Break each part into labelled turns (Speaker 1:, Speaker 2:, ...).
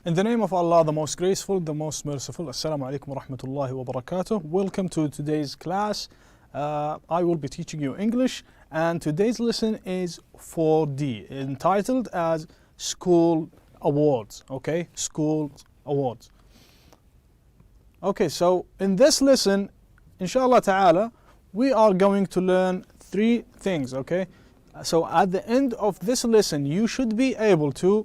Speaker 1: In the name of Allah, the most graceful, the most merciful. Assalamu alaikum wa rahmatullahi wa barakatuh. Welcome to today's class. I will be teaching you English, and today's lesson is 4D, entitled as School Awards. Okay, School Awards. Okay, so in this lesson, inshallah ta'ala, we are going to learn 3 things. Okay, so at the end of this lesson, you should be able to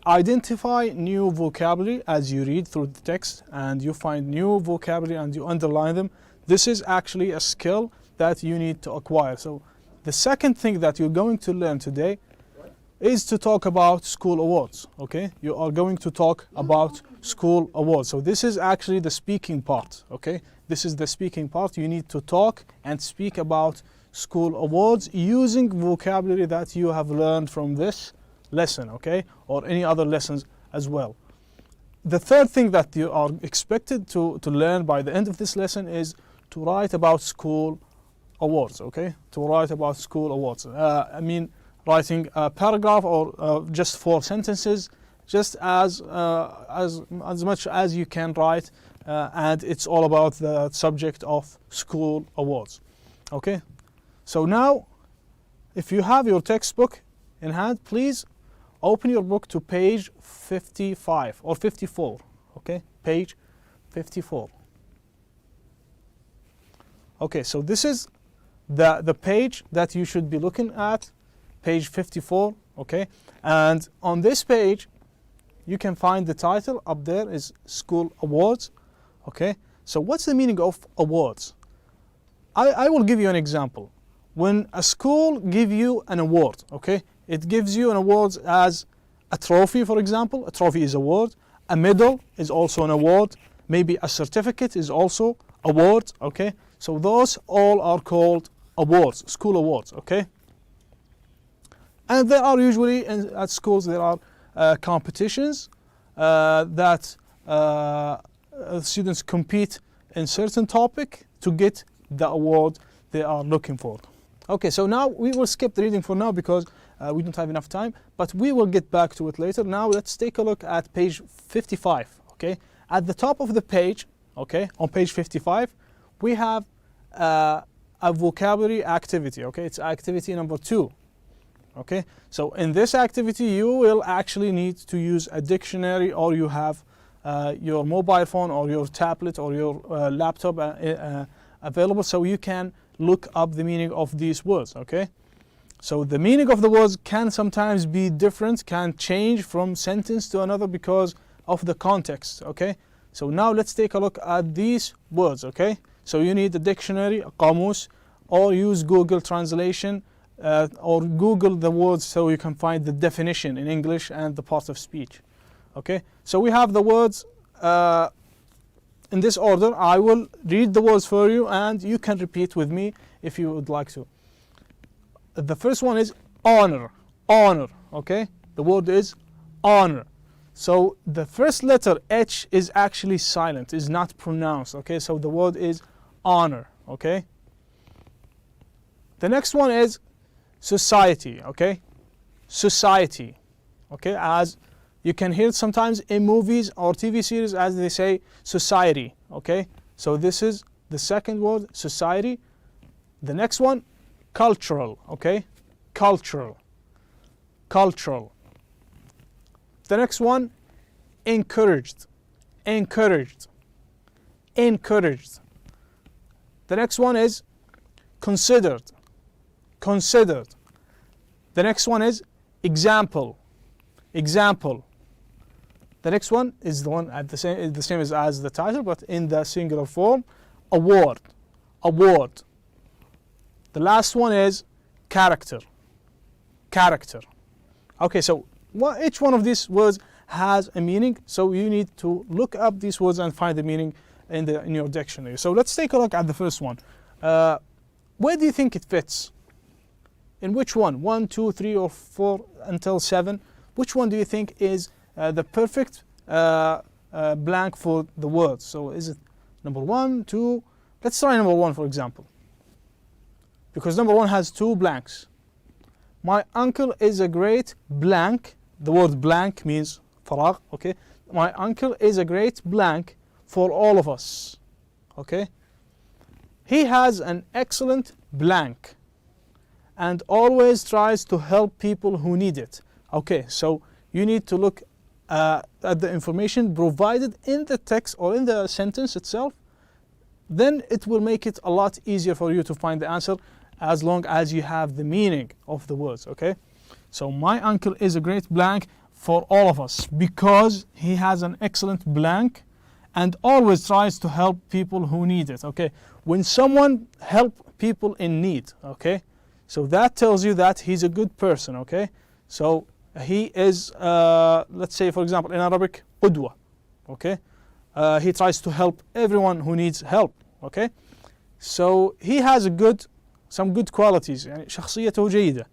Speaker 1: identify new vocabulary as you read through the text, and you find new vocabulary and you underline them. This is actually a skill that you need to acquire. So the second thing that you're going to learn today is to talk about school awards. Okay, you are going to talk about school awards. So this is actually the speaking part. Okay, this is the speaking part. You need to talk and speak about school awards using vocabulary that you have learned from this lesson, okay, or any other lessons as well. The third thing that you are expected to learn by the end of this lesson is to write about school awards. Okay, to write about school awards. I mean, writing a paragraph or just 4 sentences, just as much as you can write, and it's all about the subject of school awards. Okay, so now, if you have your textbook in hand, please open your book to page 55 or 54. Okay, page 54. Okay, so this is the page that you should be looking at, page 54. Okay, and on this page you can find the title up there is School Awards. Okay, so what's the meaning of awards? I will give you an example. When a school give you an award, okay, it gives you an award as a trophy, for example. A trophy is an award. A medal is also an award. Maybe a certificate is also award. Okay, so those all are called awards, school awards. Okay, and there are usually at schools there are competitions that students compete in certain topic to get the award they are looking for. Okay, so now we will skip the reading for now because we don't have enough time, but we will get back to it later. Now let's take a look at page 55. Okay, at the top of the page, okay, on page 55, we have a vocabulary activity. Okay, it's activity number 2. Okay, so in this activity you will actually need to use a dictionary, or you have your mobile phone or your tablet or your laptop available, so you can look up the meaning of these words. Okay, so the meaning of the words can sometimes be different, can change from sentence to another because of the context. Okay, so now let's take a look at these words. Okay, so you need a dictionary, a qamus, or use Google translation, or Google the words so you can find the definition in English and the part of speech. Okay, so we have the words in this order. I will read the words for you and you can repeat with me if you would like to. The first one is honor. Honor. Okay, the word is honor. So the first letter H is actually silent, is not pronounced. Okay, so the word is honor. Okay, the next one is society. Okay, society. Okay, as you can hear it sometimes in movies or TV series as they say society. Okay, so this is the second word, society. The next one, cultural. Okay, cultural. Cultural. The next one, encouraged. Encouraged. Encouraged. The next one is considered. Considered. The next one is example. Example. The next one is the one at the same as the title, but in the singular form, award. Award. The last one is character. Character. Okay, so each one of these words has a meaning, so you need to look up these words and find the meaning in your dictionary. So let's take a look at the first one. Where do you think it fits? In which one? 1, 2, 3, or 4 until 7? Which one do you think is the perfect blank for the word? So is it number 1, 2? Let's try number 1, for example, because number 1 has 2 blanks. My uncle is a great blank. The word blank means faragh, okay, my uncle is a great blank for all of us. Okay, he has an excellent blank and always tries to help people who need it. Okay, so you need to look at the information provided in the text or in the sentence itself. Then it will make it a lot easier for you to find the answer, as long as you have the meaning of the words. Okay, so my uncle is a great blank for all of us because he has an excellent blank and always tries to help people who need it. Okay, when someone help people in need, okay, so that tells you that he's a good person. Okay, so he is, let's say for example in Arabic, قدوة. Okay, he tries to help everyone who needs help. Okay, so he has some good qualities. يعني شخصيته جيدة.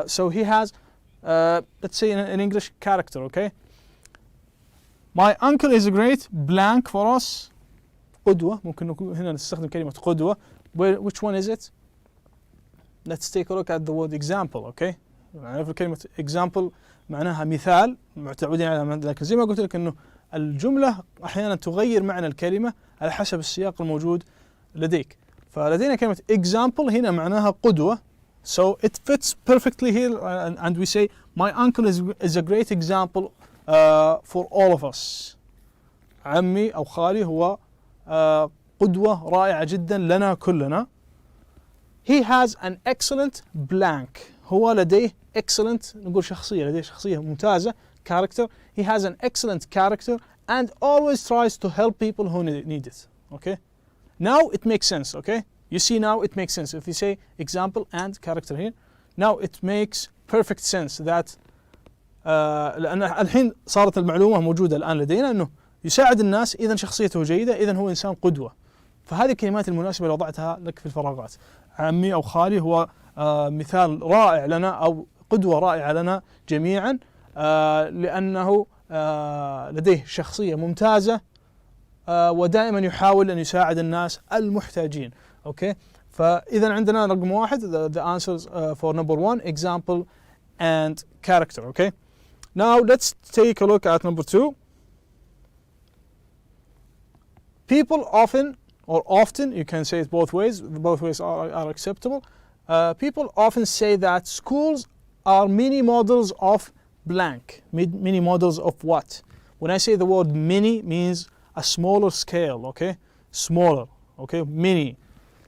Speaker 1: So he has, let's say in English, character. Okay, my uncle is a great blank for us. قدوة. ممكن هنا نستخدم كلمة قدوة. Which one is it? Let's take a look at the word example. Okay, نعرف كلمة example معناها مثال، معتودين على، لكن زي ما قلت لك انه الجملة احيانا تغير معنى الكلمة على حسب السياق الموجود لديك. فلدينا كلمة example هنا معناها قدوة. So it fits perfectly here, and we say my uncle is a great example for all of us. عمي أو خالي هو قدوة رائعة جدا لنا كلنا. He has an excellent blank. هو لديه excellent، نقول شخصية، لديه شخصية ممتازة، character. He has an excellent character and always tries to help people who need it. Okay, now it makes sense. Okay, you see now it makes sense if you say example and character here. Now it makes perfect sense that لأن الحين صارت المعلومة موجودة الآن لدينا أنه يساعد الناس، إذا شخصيته جيدة، إذا هو إنسان قدوة. فهذه الكلمات المناسبة اللي وضعتها لك في الفراغات. عمي أو خالي هو مثال رائع لنا أو قدوة رائعة لنا جميعا، لأنه لديه شخصية ممتازة ودائما يحاول أن يساعد الناس المحتاجين. Okay, فإذا عندنا رقم واحد the answers for number one, example and character. Okay, now let's take a look at number two. People often, or often, you can say it both ways are acceptable. People often say that schools are mini models of blank. Mini models of what? When I say the word mini, means a smaller scale. Okay, smaller. Okay, mini.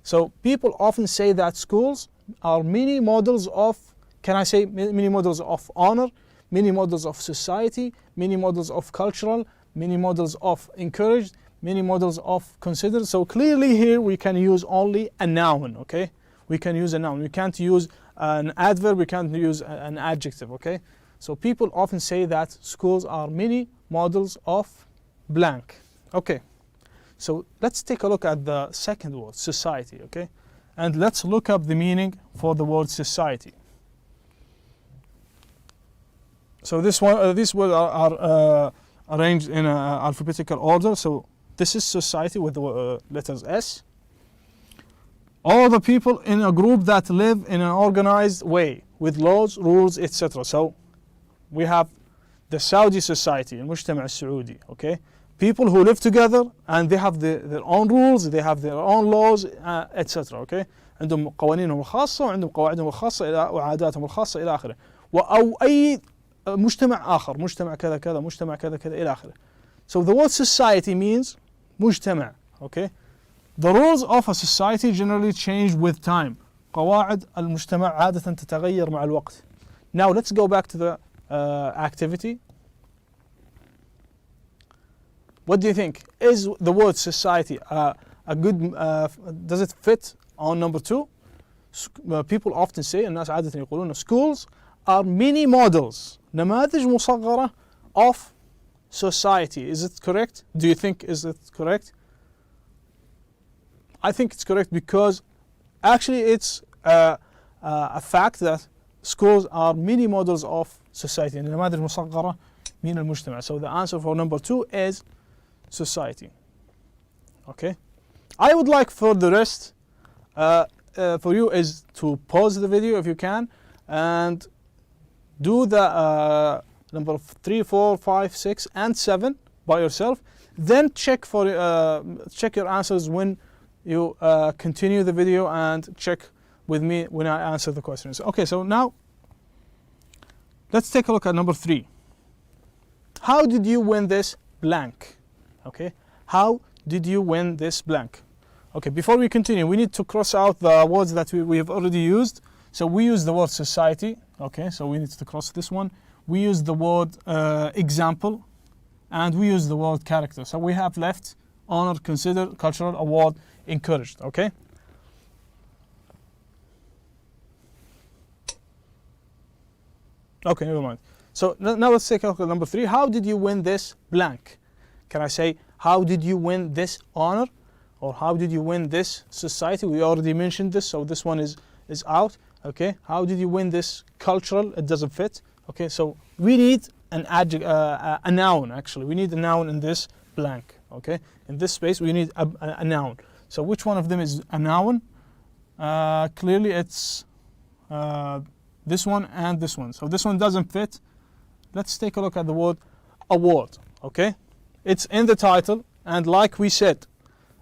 Speaker 1: So people often say that schools are mini models of, can I say mini models of honor, mini models of society, mini models of cultural, mini models of encouraged, many models of considered. So clearly here we can use only a noun. Okay, we can use a noun. We can't use an adverb, we can't use an adjective. Okay, so people often say that schools are many models of blank. Okay, so let's take a look at the second word, society. Okay, and let's look up the meaning for the word society. So these words are arranged in alphabetical order. So this is society with the letters S. All the people in a group that live in an organized way with laws, rules, etc. So we have the Saudi society, المجتمع السعودي. Okay, people who live together and they have their own rules, they have their own laws, etc. Okay, عندهم قوانينهم الخاصة وعندهم قواعدهم الخاصة وعاداتهم الخاصة إلى آخره. أو أي مجتمع آخر، مجتمع كذا كذا، مجتمع كذا كذا إلى آخره. So the word society means مجتمع. Okay, the rules of a society generally change with time. قواعد المجتمع عادة تتغير مع الوقت. Now let's go back to the activity. What do you think? Is the word society a good, does it fit on number two? People often say, الناس عادة يقولون, schools are mini models, نماذج مصغرة of society. Is it correct? Do you think is it correct? I think it's correct because actually it's a fact that schools are mini models of society, نماذج مصغرة من المجتمع. So the answer for number two is society. Okay, I would like for the rest for you is to pause the video if you can and do the number 3, 4, 5, 6, and 7 by yourself. Then check for check your answers when you continue the video, and check with me when I answer the questions. Okay, so now let's take a look at number 3. How did you win this blank? Okay, how did you win this blank? Okay, before we continue, we need to cross out the words that we have already used. So we use the word society. Okay, so we need to cross this one. We use the word example, and we use the word character. So we have left honor, consider, cultural, award, encouraged. Okay. Okay, never mind. So now let's take a look at number 3. How did you win this blank? Can I say, how did you win this honor? Or how did you win this society? We already mentioned this, so this one is out. Okay, how did you win this cultural? It doesn't fit. Okay, so we need an adjective, a noun actually. We need a noun in this blank. Okay, in this space we need a noun. So which one of them is a noun? Clearly it's this one and this one. So this one doesn't fit. Let's take a look at the word award. Okay, it's in the title, and like we said,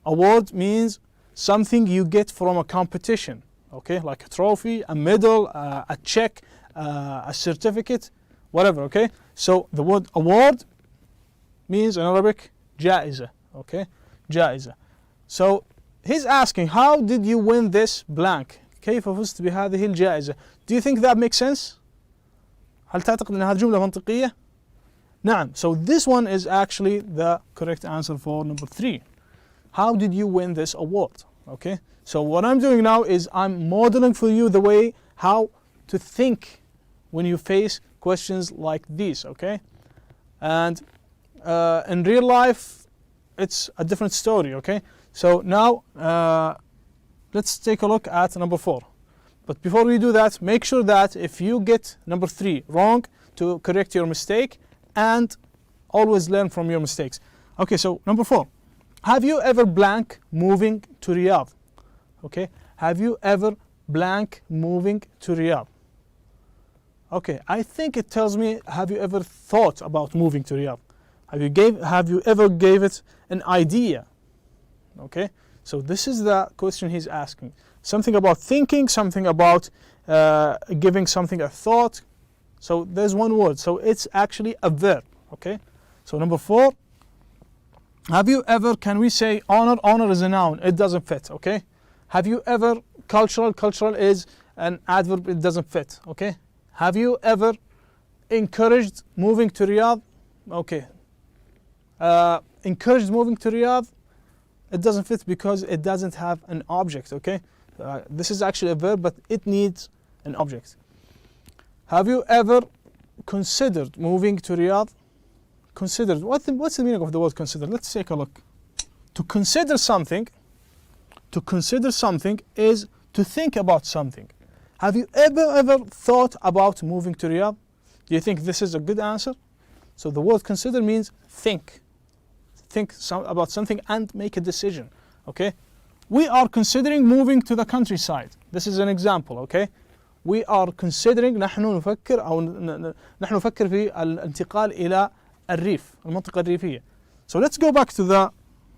Speaker 1: award means something you get from a competition. Okay, like a trophy, a medal, a check, a certificate, whatever. Okay, so the word award means in Arabic جائزة. Okay, جائزة. So he's asking, how did you win this blank? كيف فزت بهذه الجائزة? Do you think that makes sense? هل تعتقد أن هذه جملة منطقية؟ نعم. So this one is actually the correct answer for number 3. How did you win this award? Okay. So what I'm doing now is I'm modeling for you the way how to think when you face questions like these. Okay. And in real life, it's a different story. Okay. So now let's take a look at number 4. But before we do that, make sure that if you get number 3 wrong, to correct your mistake, and always learn from your mistakes. Okay, so number 4. Have you ever blank moving to Riyadh? Okay, have you ever blank moving to Riyadh? Okay, I think it tells me, have you ever thought about moving to Riyadh? Have you ever gave it an idea? Okay, so this is the question he's asking. Something about thinking, something about giving something a thought. So there's one word, so it's actually a verb. Okay, so number 4. Have you ever, can we say honor? Honor is a noun, it doesn't fit. Okay, have you ever cultural? Cultural is an adverb, it doesn't fit. Okay, have you ever encouraged moving to Riyadh? Okay, encouraged moving to Riyadh, it doesn't fit because it doesn't have an object. Okay, this is actually a verb, but it needs an object. Have you ever considered moving to Riyadh? Considered, what's the meaning of the word consider? Let's take a look. To consider something is to think about something. Have you ever thought about moving to Riyadh? Do you think this is a good answer? So the word consider means think. Think about something and make a decision. Okay, we are considering moving to the countryside. This is an example. Okay, we are considering, نحن نفكر في الانتقال إلى الريف، المنطقة الريفية. So let's go back to the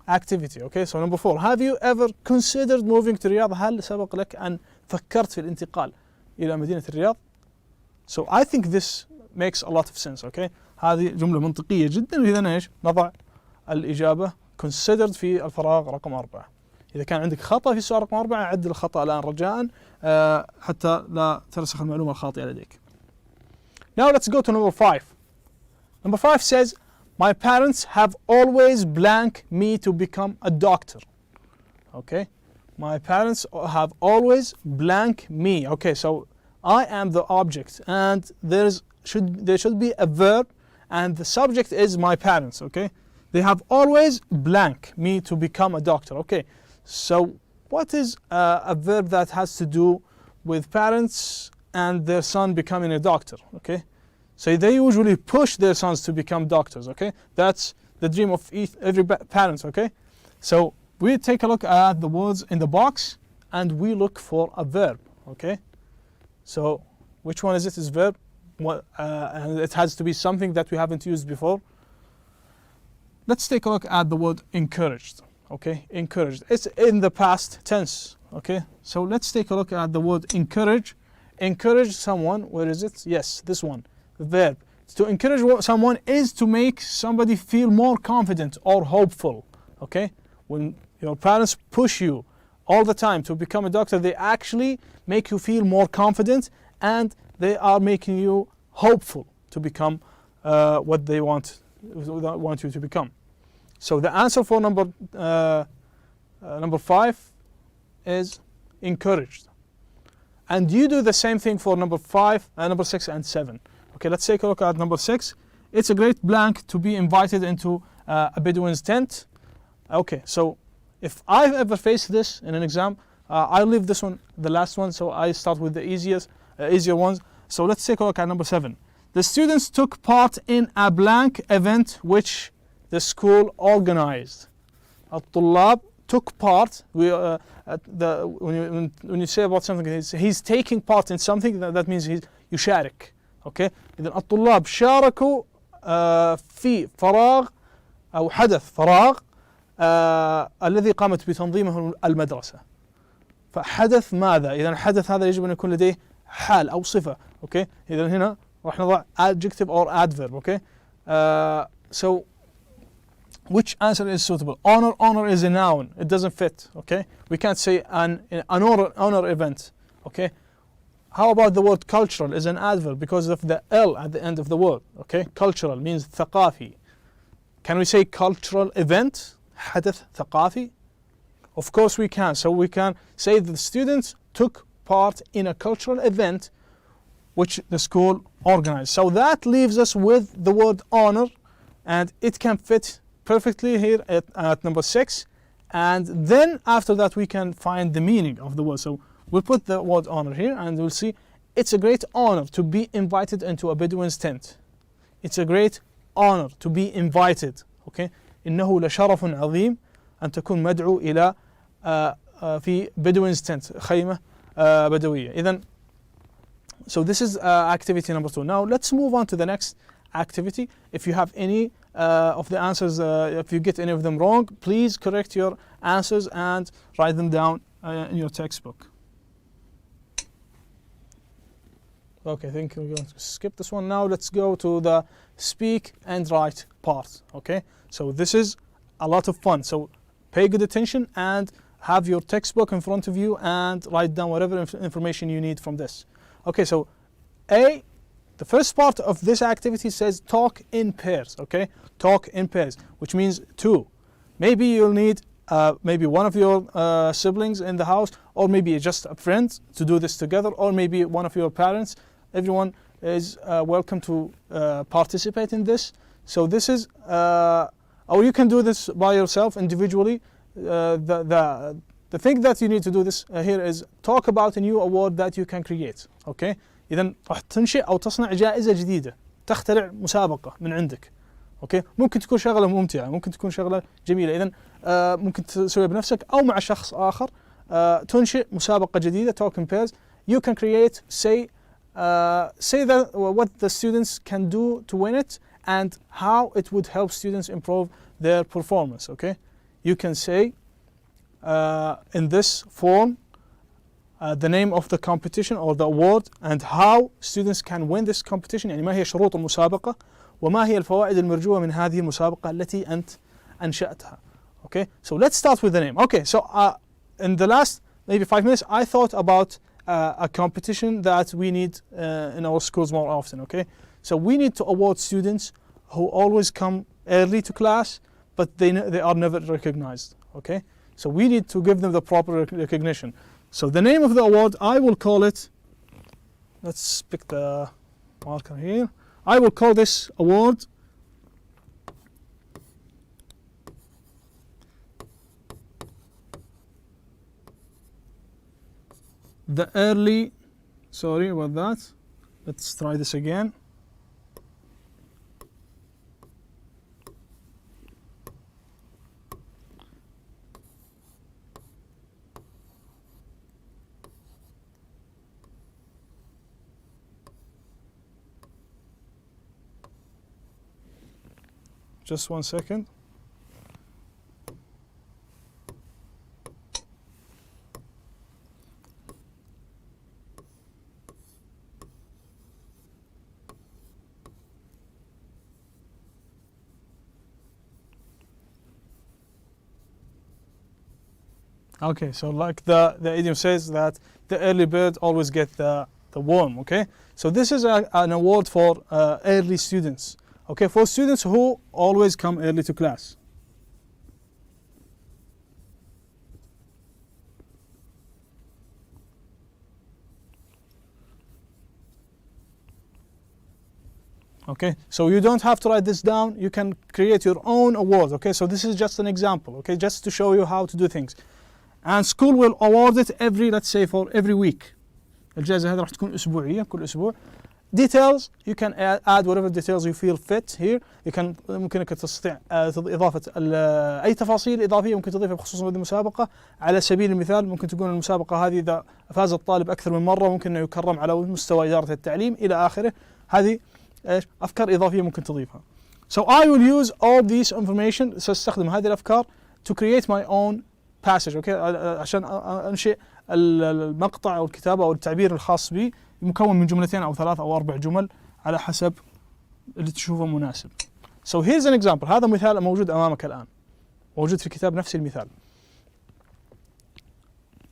Speaker 1: activity. Okay, so number 4. Have you ever considered moving to Riyadh? هل سبق لك أن فكرت في الانتقال إلى مدينة الرياض؟ So I think this makes a lot of sense. Okay, هذه جملة منطقية جدا. وإذا إيش نضع الإجابة considered في الفراغ رقم 4. إذا كان عندك خطأ في السؤال رقم 4 عدل الخطأ الآن رجاء حتى لا ترسخ المعلومة الخاطئة لديك. Now let's go to number 5. Number 5 says, my parents have always blank me to become a doctor. Okay, my parents have always blank me. Okay, so I am the object, and there should be a verb, and the subject is my parents. Okay, they have always blank me to become a doctor. Okay, so what is a verb that has to do with parents and their son becoming a doctor? Okay, so they usually push their sons to become doctors. Okay, that's the dream of every parent. Okay, so we take a look at the words in the box and we look for a verb. Okay, so which one is it? Is verb? and it has to be something that we haven't used before. Let's take a look at the word encouraged. Okay, encouraged. It's in the past tense. Okay, so let's take a look at the word encourage. Encourage someone. Where is it? Yes, this one. The verb. To encourage someone is to make somebody feel more confident or hopeful. Okay, when your parents push you all the time to become a doctor, they actually make you feel more confident, and they are making you hopeful to become what they want you to become. So the answer for number 5 is encouraged. And you do the same thing for number 6 and 7. Okay, let's take a look at number 6. It's a great blank to be invited into a Bedouin's tent. Okay, so if I've ever faced this in an exam, I'll leave this one, the last one, so I start with the easier ones. So let's take a look at number 7. The students took part in a blank event which the school organized. الطلاب took part. When you say about something, he's taking part in something, that means يشارك. Okay. إذن الطلاب شاركوا في فراغ أو حدث فراغ الذي قامت بتنظيمه المدرسة. فحدث ماذا؟ إذا الحدث هذا يجب أن يكون لديه حال أو صفة. Okay. إذا هنا راح نضع adjective or adverb. Okay. So which answer is suitable? Honor is a noun. It doesn't fit. Okay. We can't say an honor event. Okay. How about the word cultural is an adverb because of the L at the end of the word. Okay. Cultural means ثقافي. Can we say cultural event? حدث ثقافي? Of course we can. So we can say that the students took part in a cultural event which the school organized. So that leaves us with the word honor, and it can fit perfectly here at number 6. And then after that we can find the meaning of the word. So we'll put the word honor here, and we'll see it's a great honor to be invited into a Bedouin's tent. It's a great honor to be invited. Okay. إنه لشرف عظيم أن تكون مدعو إلى في Bedouin's tent, خيمة بدوية. إذن so this is activity number 2. Now let's move on to the next activity. If you have any of the answers, if you get any of them wrong, please correct your answers and write them down in your textbook. Okay, I think we're going to skip this one. Now let's go to the speak and write part. Okay, so this is a lot of fun. So pay good attention and have your textbook in front of you and write down whatever information you need from this. Okay, so the first part of this activity says talk in pairs. Okay, talk in pairs, which means 2. Maybe you'll need maybe one of your siblings in the house, or maybe just a friend to do this together, or maybe one of your parents. Everyone is welcome to participate in this. So this is, or you can do this by yourself individually. The thing that you need to do this here is talk about a new award that you can create. Okay. إذا راح تنشئ أو تصنع جائزة جديدة، تخترع مسابقة من عندك. أوكي، ممكن تكون شغلة ممتعة، ممكن تكون شغلة جميلة. إذا ممكن تسويها بنفسك أو مع شخص آخر. تنشئ مسابقة جديدة. Talk in pairs. You can create, say that what the students can do to win it and how it would help students improve their performance. Okay, you can say in this form the name of the competition or the award and how students can win this competition. يعني ما هي شروط المسابقة وما هي الفوائد المرجوة من هذه المسابقة التي أنت أنشأتها. Okay, so let's start with the name. Okay, so in the last maybe 5 minutes I thought about a competition that we need in our schools more often. Okay, so we need to award students who always come early to class but they are never recognized. Okay, so we need to give them the proper recognition. So the name of the award, I will call it, let's pick the marker here. I will call this award the early, sorry about that. Let's try this again. just 1 second. Okay, so like the idiom says that the early bird always gets the worm, okay? So this is an award for early students, okay? For students who always come early to class. Okay, so you don't have to write this down, you can create your own award, okay? So this is just an example, okay? Just to show you how to do things. And school will award it every, let's say, for every week. الجائزة هذه راح تكون أسبوعية كل أسبوع. Details, you can add whatever details you feel fit here. You can ممكنك تستطيع إضافة أي تفاصيل إضافية ممكن تضيفها بخصوص هذه المسابقة. على سبيل المثال ممكن تكون المسابقة هذه إذا فاز الطالب أكثر من مرة ممكن أنه يكرم على مستوى إدارة التعليم إلى آخره. هذه أفكار إضافية ممكن تضيفها. So I will use all these information. سأستخدم هذه الأفكار to create my own passage, okay? عشان أنشئ المقطع أو الكتابة أو التعبير الخاص بي مكون من جملتين أو 3 أو 4 جمل على حسب اللي تشوفه مناسب. So here's an example. هذا مثال موجود أمامك الآن. موجود في الكتاب نفس المثال.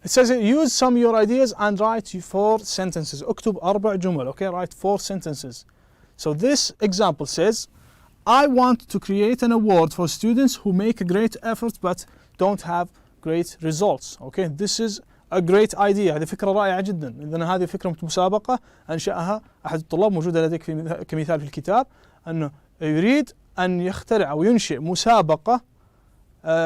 Speaker 1: It says use some of your ideas and write 4 sentences. اكتب 4 جمل, okay? Write 4 sentences. So this example says I want to create an award for students who make a great effort but don't have great results. Okay, this is a great idea. هذه فكرة رائعة جدا. إذن هذه فكرة مسابقة أنشأها أحد الطلاب موجودة لديك كمثال في الكتاب أنه يريد أن يخترع أو ينشئ مسابقة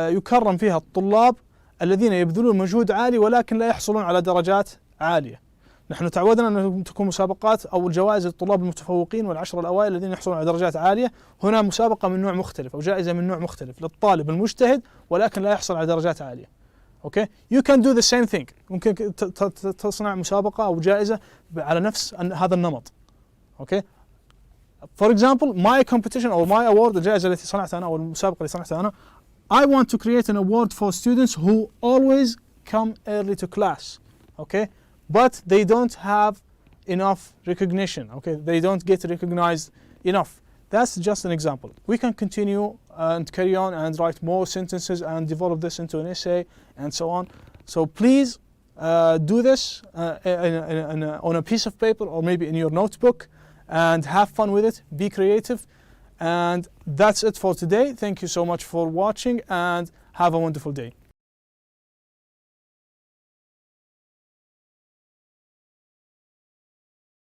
Speaker 1: يكرم فيها الطلاب الذين يبذلون مجهود عالي ولكن لا يحصلون على درجات عالية. نحن تعودنا أن تكون مسابقات أو الجوائز للطلاب المتفوقين وال10 الأوائل الذين يحصلون على درجات عالية. هنا مسابقة من نوع مختلف أو جائزة من نوع مختلف للطالب المجتهد ولكن لا يحصل على درجات عالية. Okay, you can do the same thing. ممكن تصنع مسابقة أو جائزة على نفس هذا النمط. Okay, for example, my competition or my award, الجائزة التي صنعتها أنا أو المسابقة اللي صنعتها أنا, I want to create an award for students who always come early to class. Okay, but they don't have enough recognition. Okay, they don't get recognized enough. That's just an example. We can continue and carry on and write more sentences and develop this into an essay and so on. So please do this on a piece of paper or maybe in your notebook and have fun with it. Be creative. And that's it for today. Thank you so much for watching and have a wonderful day.